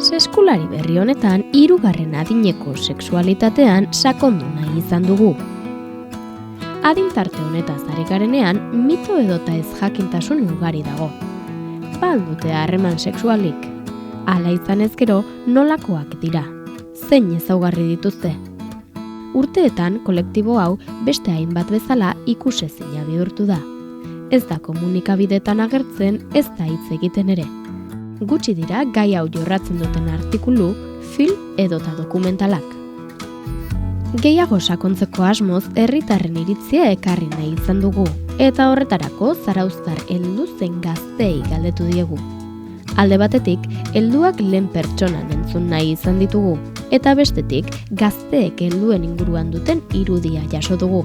Seskulari berri honetan, 3. adineko sexualitatean sakondu nahi izan dugu. Adintarte honetaz ari garenean, mito edota ez jakintasun ugari dago. Ba al dute harreman sexualik? Hala izan ezkero, nolakoak dira? Zein ezaugarri dituzte? Urteetan, kolektibo hau beste hainbat bezala ikusezina bihurtu da. Ez da komunikabidetan agertzen, ez da hitz egiten ere. Gutxi dira gai hau jorratzen duten artikulu, film edota dokumentalak. Gehiago sakontzeko asmoz herritarren iritzia ekarri nahi izan dugu, eta horretarako zarauztar helduzen gazteei galdetu diegu. Alde batetik, helduak lehen pertsonan entzun nahi izan ditugu, eta bestetik, gazteek helduen inguruan duten irudia jaso dugu.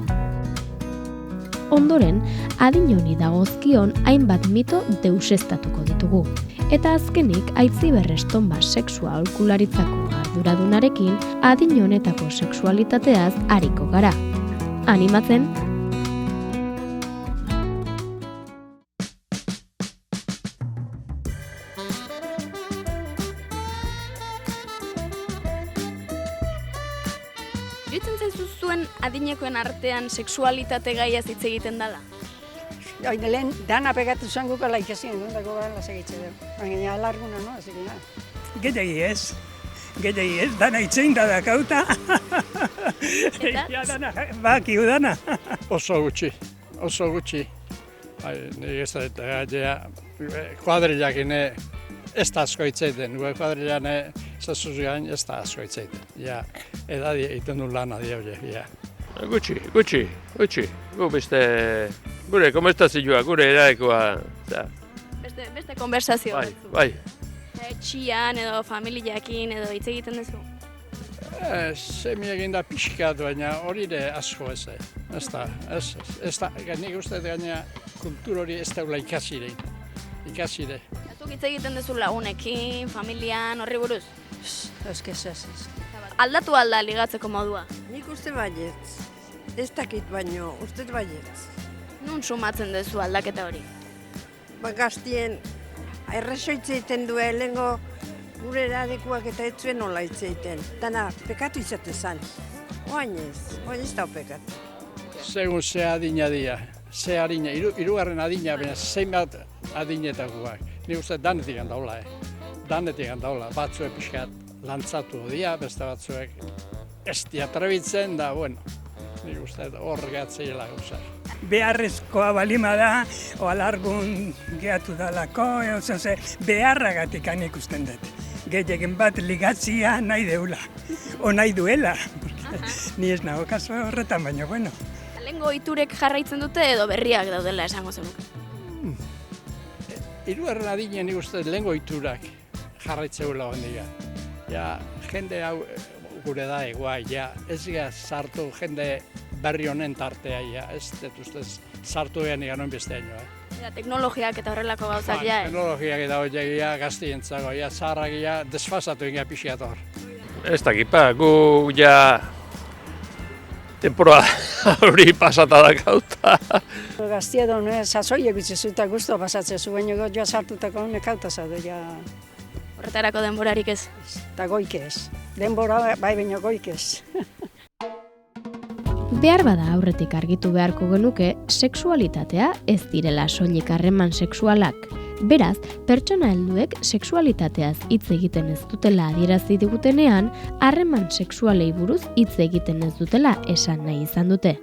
Ondoren, adin honi dagozkion hainbat mito deuseztatuko ditugu. Eta azkenik, Aitziberrestonba sexua aholkularitzako arduradunarekin adin honetako sexualitateaz ariko gara. Animatzen? Iruditzen zaizu zuen adinekoen artean sexualitate gaiaz hitz egiten dela? Oine lehen, dana pegatu zuen gukala ikasien dundako gara segitze dugu. Baina alarguna, no? Azikina. Gehiagi ez, dana itzein da dakauta. Ja, dana, bakiu dana. Oso gutxi. Nik ez da, gaia, kuadrilak ez da asko itzeiten, kuadrilan zazuz gain ez da asko itzeiten. Ja, edadi egiten du lan adi hori, ja. Gutxi. Gu beste, gure konbertsazioa, gure eraikoa. Beste konversazio batzu. Bai. Etxian edo familiakin edo hitz egiten duzu? Semi egin da pixkat, baina hori ere asko ez. Ez da, nik uste gaina kultur hori ez daula ikasire. Zuk hitz egiten duzu lagunekin, familian, horri buruz? Ez. Aldatu alda ligatzeko modua? Nik uste baietz. Ez dakit baino, uste baietz. Nun sumatzen duzu aldaketa hori? Gaztien, erreso hitz egiten du lehengo gure eradekuak eta ez zuen nola hitz egiten. Dana, pekatu izate zan. Oain ez da pekatu. Segun ze adina dira, ze harina, hirugarren adina, baina zeinbat adinetakoak. Nik uste danetik handaula, batzuek pixkat lantzatu dira, beste batzuek ez diatrabitzen da, bueno, nik uste hor gehatzeiela gauza. Beharrezkoa balima da, oalargun gehatu dalako, beharragatik ikusten dut. Gehiagin bat ligatzia nahi deula, o nahi duela. Ni ez nago kasu horretan, baina bueno. Lehengo ohiturek jarraitzen dute edo berriak daudela esango zenuke? Hirugarren adina nik uste lehengo ohiturak jarraitzeula hondiga. Ja, jende hau gure da egoa, ja, ez gara sartu jende berri honen tartea, ja, ez dut ustez sartu egan iganon beste haino. Teknologiak eta horrelako gauzak, ja. Teknologiak eta horiek, ja, gaztientzago, ja, zaharrak, ja, desfasatu egin pixiat hor. Ez dakipa, gu ja temporada hori pasata dakauta. Gaztia da, sasoiek bitzezu eta guztua pasatzen zu, baina joa sartutako honek auta zaude, ja. Horretarako denborarik ez? Eta goik ez. Denbora bai baina goik ez. Behar bada aurretik argitu beharko genuke, sexualitatea ez direla soilik harreman sexualak. Beraz, pertsona helduek sexualitateaz hitz egiten ez dutela adierazi digutenean, harreman sexualei buruz hitz egiten ez dutela esan nahi izan dute.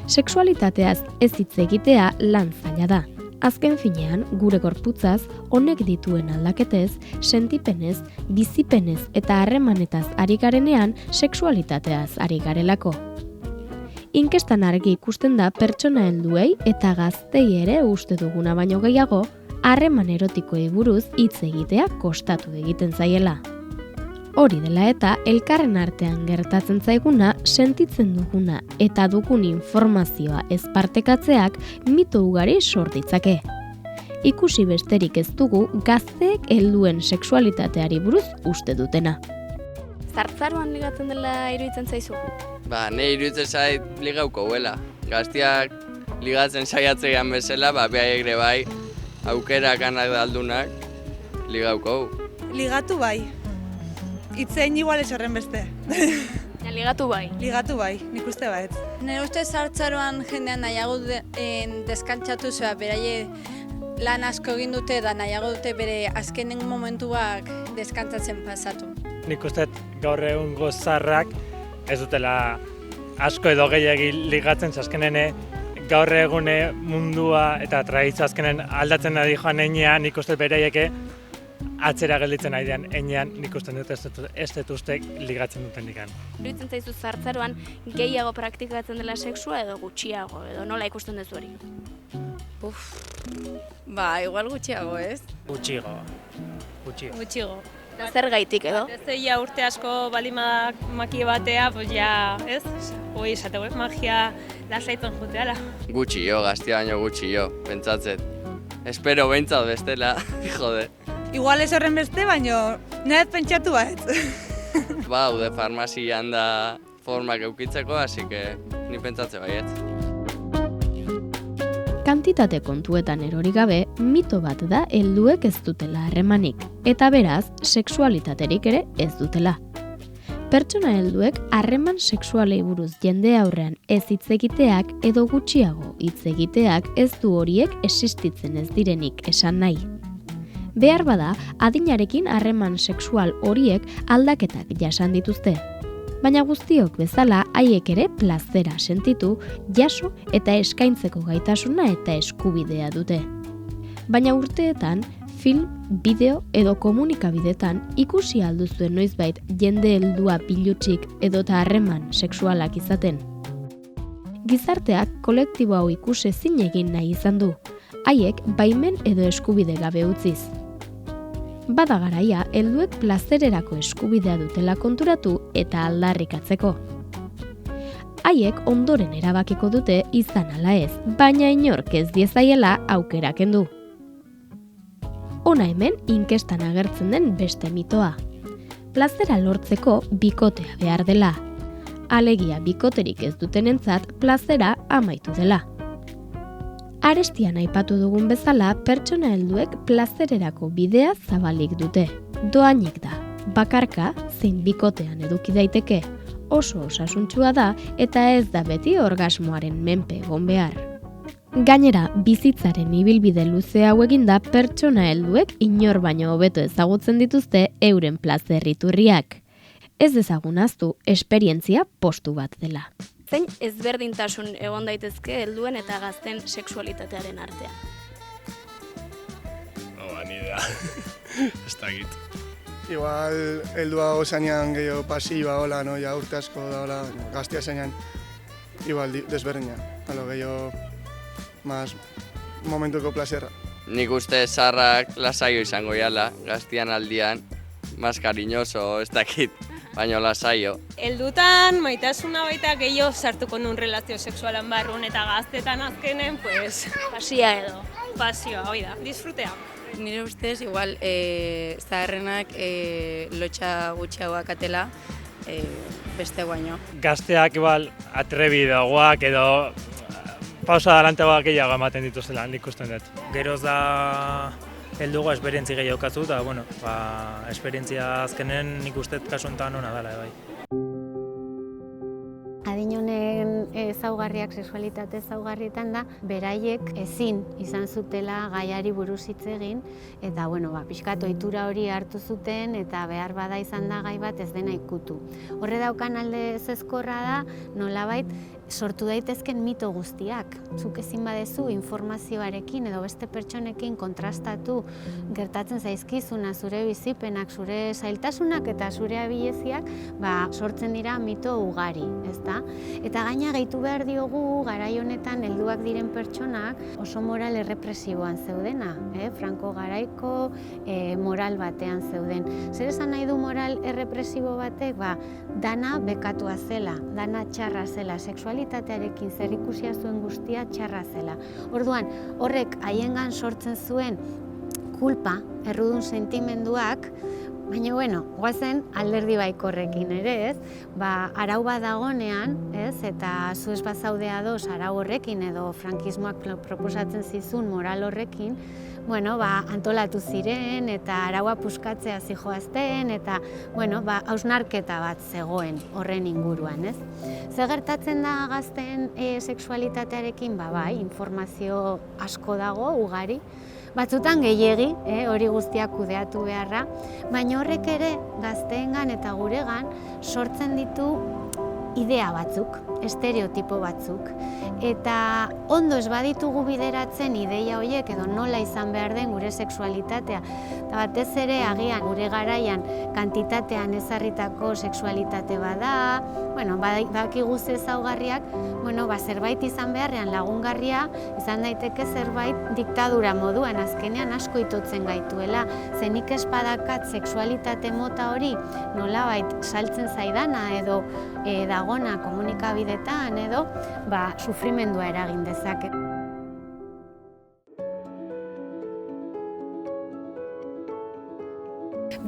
Sexualitateaz ez hitz egitea lan zaila da. Azken finean, gure gorputzaz, honek dituen aldaketez, sentipenez, bizipenez eta harremanetaz ari garenean, sexualitateaz ari garelako. Inkestan argi ikusten da pertsona helduei eta gaztei ere uste duguna baino gehiago, harreman erotikoei buruz hitz egitea kostatu egiten zaiela. Hori dela eta elkarren artean gertatzen zaiguna, sentitzen duguna eta dugun informazioa ez partekatzeak mito ugari sor ditzake. Ikusi besterik ez dugu gazteek helduen sexualitateari buruz uste dutena. Zartzaroan ligatzen dela iruditzen zaizu? Ne iruditzen zait ligauko huela. Gaztiak ligatzen saiatzean bezala, behaiek ere bai, aukerak anak aldunak ligauko. Ligatu bai. Itzein igual ez horren beste. Ja, ligatu bai. Ligatu bai, nik uste bait. Nire ustez hartzaroan jendean nahiago deskantzatu zua, beraie lan asko egin dute da nahiago dute bere azkenen momentuak deskantzatzen pasatu. Nik uste gaur egungo zaharrak ez dutela asko edo gehiagi ligatzen azkenene gaur egune mundua eta tradizio azkenen aldatzen ari joan heinean, nik uste beraieke atzera gelditzen ari den heinean, nik uste dut ez dut uste ligatzen duten ikan. Iruditzen zaizu zartzaroan gehiago praktikatzen dela sexua edo gutxiago, edo nola ikusten duzu hori? Ba, igual gutxiago, ez? Gutxigo. Zer gaitik edo? Ja urte asko balima makie batea, pues ja, ez? Hoi esateko, magia lasaitzen juteala. Gutxi jo, gaztia baino gutxi jo, pentsatzet. Espero behintzat bestela, jode. Igual ez horren beste, baino nahet pentsatu bat. Ba, ude farmazian da formak eukitzeko, así que ni pentsatze baiet. Kantitate kontuetan erori gabe, mito bat da helduek ez dutela harremanik, eta beraz, sexualitaterik ere ez dutela. Pertsona helduek harreman sexualei buruz jende aurrean ez hitz egiteak edo gutxiago hitz egiteak ez du horiek existitzen ez direnik esan nahi. Behar bada, adinarekin harreman sexual horiek aldaketak jasan dituzte. Baina guztiok bezala haiek ere plazera sentitu, jaso eta eskaintzeko gaitasuna eta eskubidea dute. Baina urteetan, film, bideo edo komunikabidetan ikusi alduzuen noizbait jende heldua pilutsik edota harreman sexualak izaten. Gizarteak kolektibo hau ikusi ezin egin nahi izan du, haiek baimen edo eskubide gabe utziz. Bada garaia, helduek plazererako eskubidea dutela konturatu eta aldarrikatzeko. Haiek ondoren erabakiko dute izan ala ez, baina inork ez diezaiela aukera kendu. Hona hemen inkestan agertzen den beste mitoa. Plazera lortzeko bikotea behar dela. Alegia bikoterik ez dutenentzat plazera amaitu dela. Arestian aipatu dugun bezala, pertsona helduek plazererako bidea zabalik dute. Doainik da, bakarka zein bikotean eduki daiteke, oso osasuntsua da eta ez da beti orgasmoaren menpe egon behar. Gainera, bizitzaren ibilbide luze hau eginda pertsona helduek inor baino hobeto ezagutzen dituzte euren plazer iturriak. Ez dezagun ahaztu esperientzia postu bat dela. Zein ezberdintasun egon daitezke helduen eta gazten sexualitatearen artean? Ni da, ez dakit. Igual, heldua gozanean gehiago pasiba, hola, no, ja urte asko da, hola, gaztea zeinan, igual desberdina, gehiago, más momentuko plazerra. Nik uste zaharrak lasaio izango jala, gaztian aldian, más cariñoso, ez dakit. Baina lasaio. Heldutan maitasuna baita gehiago sartuko nun relazio sexualan barrun eta gaztetan azkenen, pues... Pasia edo. Pasioa, hoi da, disfrutea. Nire ustez, igual, zaharrenak lotxa gutxiagoak atela beste baino. Gazteak igual atrebidoagoak edo pausa adelanteagoak gehiago ematen dituzela, nik usten dut. Geroz da heldugu esperientzi gehiago katzu, eta bueno, esperientzia azkenen nik uste kasu enten hona dela, bai. Adin honen ezaugarriak, sexualitate ezaugarrietan da, beraiek ezin izan zutela gaiari buruz hitz egin, eta bueno, pixkat ohitura hori hartu zuten eta behar bada izan da gai bat ez dena ikutu. Horre daukan alde ezezkorra da, nolabait sortu daitezken mito guztiak. Zuk ezin badezu informazioarekin edo beste pertsonekin kontrastatu gertatzen zaizkizuna, zure bizipenak, zure zailtasunak eta zure abileziak, sortzen dira mito ugari, ezta? Eta gaina gehitu behar diogu garai honetan helduak diren pertsonak oso moral errepresiboan zeudena, Franco garaiko moral batean zeuden. Zer esan nahi du moral errepresibo batek? Dana bekatua zela, dana txarra zela, sexualitatearekin zer ikusia zuen guztia txarra zela. Orduan, horrek haiengan sortzen zuen kulpa, errudun sentimenduak, Baina, bueno, guazen alderdi baikorrekin ere, ez? Arau bat dagonean, ez? Eta zu ez bazaudea doz arau horrekin edo frankismoak proposatzen zizun moral horrekin, antolatu ziren eta araua puskatzea zijoazten eta, hausnarketa bat zegoen horren inguruan, ez? Zer gertatzen da gazteen sexualitatearekin? Bai, informazio asko dago, ugari, batzutan gehiegi, hori guztiak kudeatu beharra, baina horrek ere gazteengan eta guregan sortzen ditu idea batzuk, estereotipo batzuk. Eta ondo ez baditugu bideratzen ideia horiek edo nola izan behar den gure sexualitatea. Eta batez ere agian gure garaian kantitatean ezarritako sexualitate bada, badakigu ze ezaugarriak, zerbait izan beharrean lagungarria, izan daiteke zerbait diktadura moduan, azkenean asko itotzen gaituela. Zenik ez badakat sexualitate mota hori nolabait saltzen zaidana edo dagona komunikabidetan edo sufrimendua eragin dezake.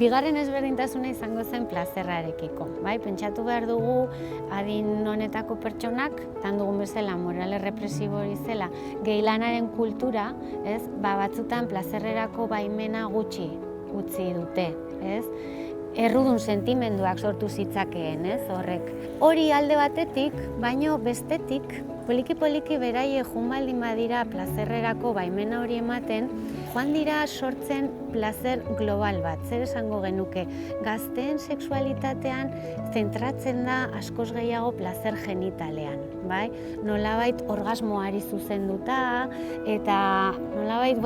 Bigarren ezberdintasuna izango zen plazerrarekiko. Pentsatu behar dugu adin honetako pertsonak, tan dugun bezala morale represibo hori zela, gehi lanaren kultura, batzutan plazerrerako baimena gutxi utzi dute. Errudun sentimenduak sortu zitzakeen, horrek. Hori alde batetik, baino bestetik, poliki-poliki beraie joan baldin badira plazerrerako baimena hori ematen, joan dira sortzen plazer global bat, zer esango genuke. Gazteen sexualitatean zentratzen da askoz gehiago plazer genitalean, nolabait orgasmoari zuzenduta, eta nolabait,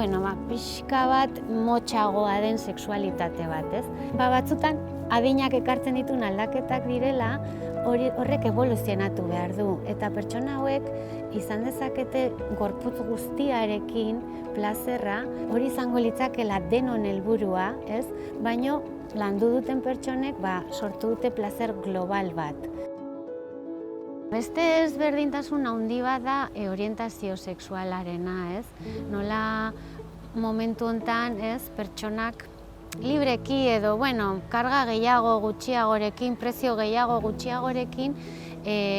pixka bat motxagoa den sexualitate bat, ez? Batzutan, adinak ekartzen dituen aldaketak direla, horrek evoluzionatu behar du. Eta pertsona hauek izan dezakete gorputz guztiarekin plazerra, hori izango litzakela denon helburua, ez? Baino landu duten pertsonek sortu dute plazer global bat. Beste ezberdintasun handi bat da orientazio sexualarena, ez? Nola momentu hontan, ez, pertsonak libreki edo, karga gehiago gutxiagorekin, prezio gehiago gutxiagorekin,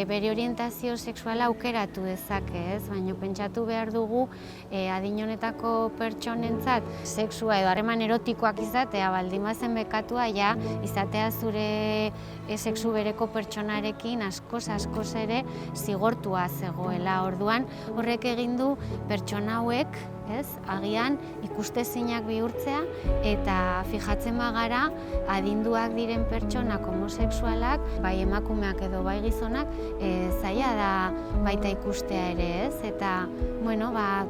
bere orientazio sexuala aukeratu dezake, ez? Baina pentsatu behar dugu adin honetako pertsonentzat sexua edo harreman erotikoak izatea baldin bazen bekatua, izatea zure sexu bereko pertsonarekin askoz ere zigortua zegoela. Orduan horrek egin du pertsona hauek, agian ikustezinak bihurtzea eta fijatzen bagara adinduak diren pertsonak homosexualak, bai emakumeak edo bai gizonak, zaila da baita ikustea ere, ez? Eta,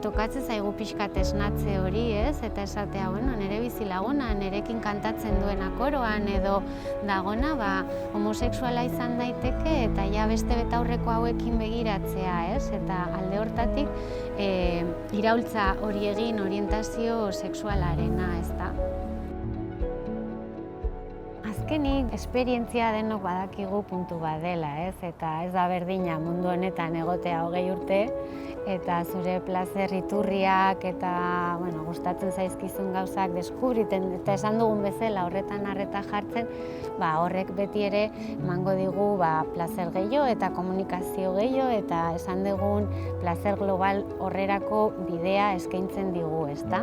tokatzen zaigu pixkat esnatze hori, ez? Eta esatea, nire bizilaguna, nirekin kantatzen duena koroan edo dagona, homosexuala izan daiteke eta beste betaurreko hauekin begiratzea, ez? Eta alde hortatik, iraultza hori egin orientazio sexualarena, ez da. Azkenik, esperientzia denok badakigu puntu bat dela, ez? Eta ez da berdina mundu honetan egotea 20 urte, eta zure plazer iturriak eta gustatzen zaizkizun gauzak deskubriten, eta esan dugun bezala horretan arreta jartzen, horrek beti ere emango digu plazer gehiago eta komunikazio gehiago, eta esan dugun plazer global horrerako bidea eskaintzen digu, ezta?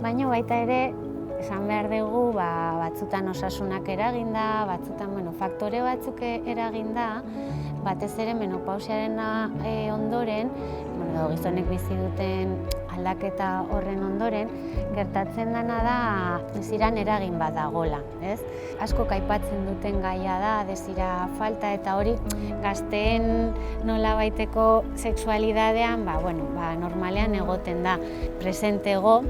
Baina baita ere, esan behar dugu, batzutan osasunak eraginda, batzutan faktore batzuk eraginda, batez ere menopausiaren ondoren, gizonek bizi duten aldaketa horren ondoren, gertatzen dena da desiran eragin bat dagola, ez? Asko aipatzen duten gaia da, desira falta, eta hori gazteen nolabaiteko sexualidadean, normalean egoten da presentego.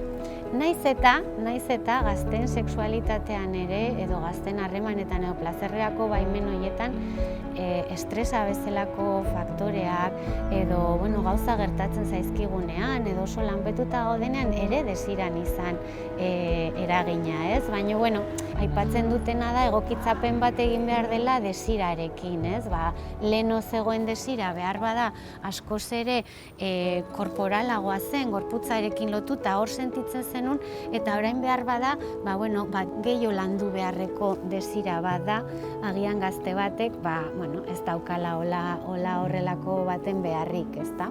Naiz eta gazteen sexualitatean ere, edo gazteen harremanetan edo plazerrerako baimen horietan, estresa bezalako faktoreak, edo gauza gertatzen zaizkigunean, edo oso lanpetuta gaudenean ere desiran izan eragina, ez? Baina, aipatzen dutena da egokitzapen bat egin behar dela desirarekin, ez? Leheno zegoen desira behar bada askoz ere korporalagoa zen, gorputzarekin lotuta hor sentitzen zen zenun, eta orain behar bada, gehiago landu beharreko desira bat da, agian gazte batek, ez daukala hola horrelako baten beharrik, ezta?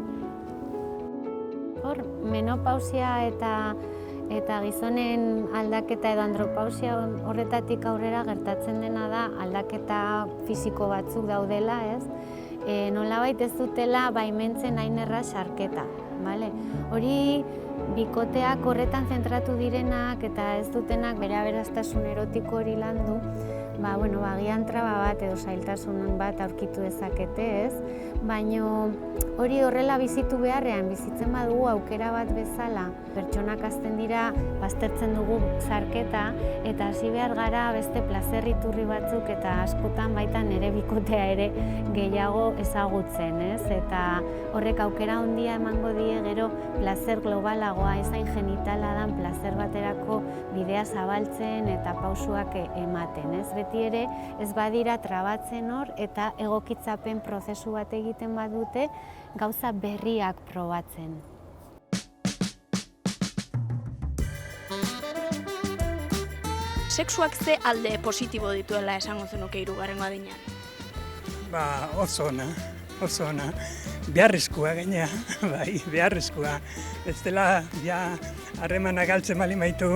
Hor, menopausia eta gizonen aldaketa edo andropausia horretatik aurrera gertatzen dena da aldaketa fisiko batzuk daudela, ez? Nolabait ez dutela baimentzen hain erraz sarketa, bale? Hori bikoteak horretan zentratu direnak eta ez dutenak bere aberastasun erotiko hori landu, agian traba bat edo zailtasun bat aurkitu dezakete, ez? Baina hori horrela bizitu beharrean, bizitzen badugu aukera bat bezala, pertsonak hasten dira, baztertzen dugu zarketa, eta hasi behar gara beste plazerriturri batzuk eta askotan baita nire bikotea ere gehiago ezagutzen, ez? Eta horrek aukera handia emango die gero plazer globalagoa, ezain genitala dan plazer baterako bidea zabaltzen eta pausuak ematen, ez? Beti ere ez badira trabatzen hor eta egokitzapen prozesu bat egiten badute gauza berriak probatzen. Sexuak ze alde positibo dituela esango zenuke 3. adinean? Oso ona. Beharrezkoa gainea, beharrezkoa. Ez dela, harremana galtzen bali maitu,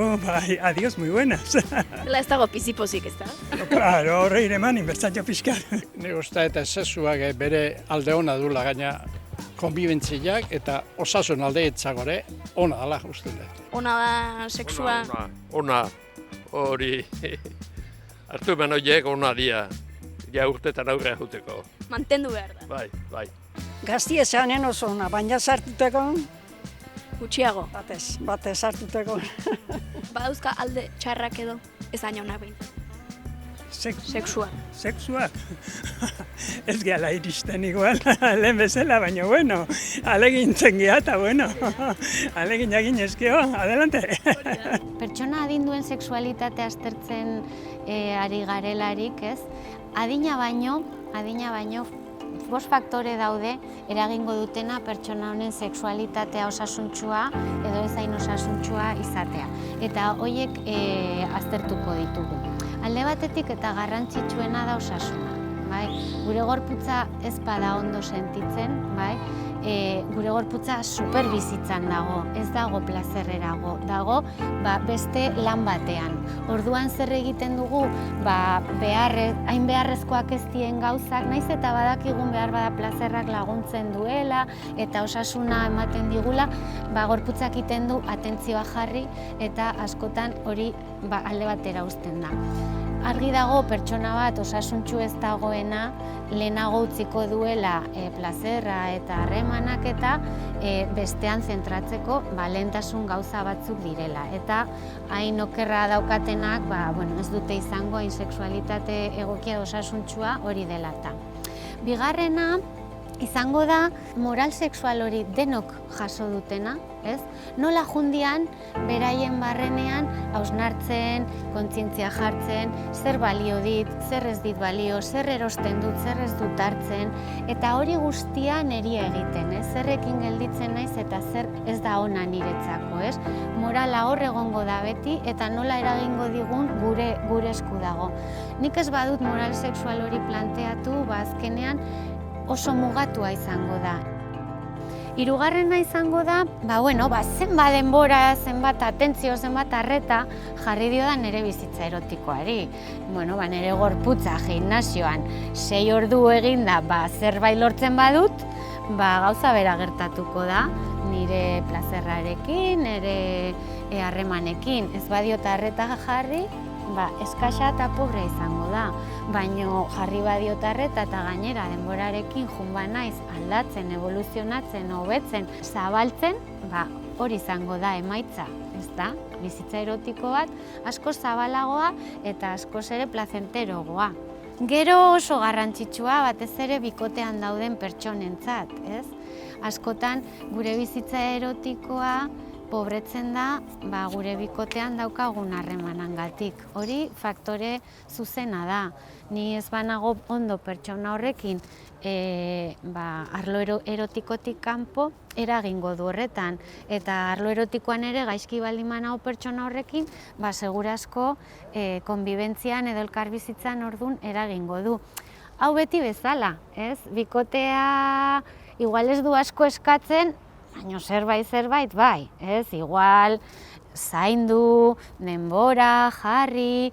adios, muy buenas. Dela ez dago pizipozik, ez da? Claro, horre ireman, inbertsatio pixkar. Nik uste eta sexuak bere alde ona dula gaina konbibentziak eta osasun alde etzagore ona dela uste dut. Ona da sexua? Ona, hori hartu eman horiek ona dia. Ja urtetan aurrea juteko. Mantendu behar da. Bai. Gaztia zanen oso ona, baina sartuteko? Gutxiago? Batez sartuteko. Badauzka alde txarrak edo ez aina honak behin? Sexua. Sexua? Ez gehala iristen igual, lehen bezala, baina bueno, alegintzen geha eta bueno, alegin egin ezkeo, adelante. Pertsona adinduen sexualitatea aztertzen ari garelarik, ez? Adina baino, 5 faktore daude eragingo dutena pertsona honen sexualitatea osasuntsua edo ez hain osasuntsua izatea. Eta horiek aztertuko ditugu. Alde batetik eta garrantzitsuena da osasuna. Gure gorputza ez bada ondo sentitzen, gure gorputza superbizitzan dago, ez dago plazerrerago, dago beste lan batean. Orduan zer egiten dugu, hain beharrezkoak ez dien gauzak, naiz eta badakigun behar bada plazerrak laguntzen duela eta osasuna ematen digula, gorputzak egiten du atentzioa jarri eta askotan hori alde batera uzten da. Argi dago pertsona bat osasuntsu ez dagoena lehenago utziko duela plazerra eta harremanak eta bestean zentratzeko lehentasun gauza batzuk direla. Eta hain okerra daukatenak ez dute izango hain sexualitate egokia osasuntsua hori dela eta. Bigarrena izango da moral sexual hori denok jaso dutena, ez? Nola jundian, beraien barrenean, hausnartzen, kontzientzia jartzen, zer balio dit, zer ez dit balio, zer erosten dut, zer ez dut hartzen, eta hori guztia niri egiten, ez? Zerrekin gelditzen naiz eta zer ez da ona niretzako, ez? Morala hor egongo da beti eta nola eragingo digun gure esku dago. Nik ez badut moral sexual hori planteatu, azkenean oso mugatua izango da. Hirugarrena izango da, zenbat denbora, zenbat atentzio, zenbat arreta jarri dio da nire bizitza erotikoari. Nire gorputza gimnasioan 6 ordu eginda zerbait lortzen badut, gauza bera gertatuko da nire plazerrarekin, nire harremanekin. Ez badiot arreta jarri, eskasa eta pobre izango da. Baina jarri badiot arreta eta gainera denborarekin junba naiz aldatzen, evoluzionatzen, hobetzen, zabaltzen, hori izango da emaitza, ez da? Bizitza erotiko bat asko zabalagoa eta askoz ere plazenterogoa. Gero oso garrantzitsua batez ere bikotean dauden pertsonentzat, ez? Askotan gure bizitza erotikoa pobretzen da gure bikotean daukagun harremanangatik. Hori faktore zuzena da. Ni ez banago ondo pertsona horrekin arlo erotikotik kanpo eragingo du horretan. Eta arlo erotikoan ere gaizki baldin banago pertsona horrekin, segurazko konbibentzian edo elkarbizitzan ordun eragingo du. Hau beti bezala, ez? Bikotea igual ez du asko eskatzen, baina zerbait bai, ez? Igual zaindu, denbora, jarri,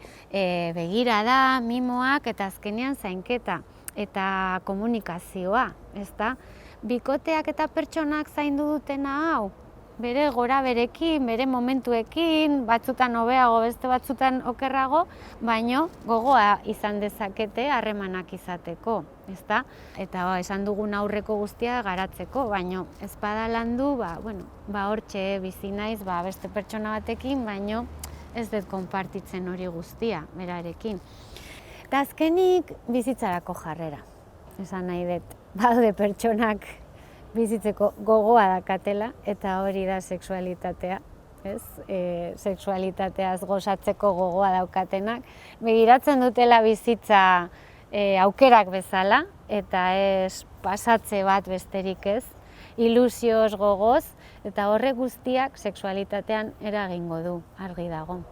begirada, mimoak eta azkenean zainketa eta komunikazioa, ezta? Bikoteak eta pertsonak zaindu dutena hau, bere gora berekin, bere momentuekin, batzutan hobeago, beste batzutan okerrago, baino gogoa izan dezakete harremanak izateko, ezta? Eta esan dugun aurreko guztia garatzeko, baino ez bada landu, hortxe bizi naiz beste pertsona batekin, baino ez dut konpartitzen hori guztia berarekin. Eta azkenik bizitzarako jarrera, esan nahi dut, badaude pertsonak bizitzeko gogoa dakatela, eta hori da sexualitatea, ez? Sexualitateaz gozatzeko gogoa daukatenak, begiratzen dutela bizitza aukerak bezala, eta ez pasatze bat besterik ez, ilusioz, gogoz, eta horrek guztiak sexualitatean eragingo du, argi dago.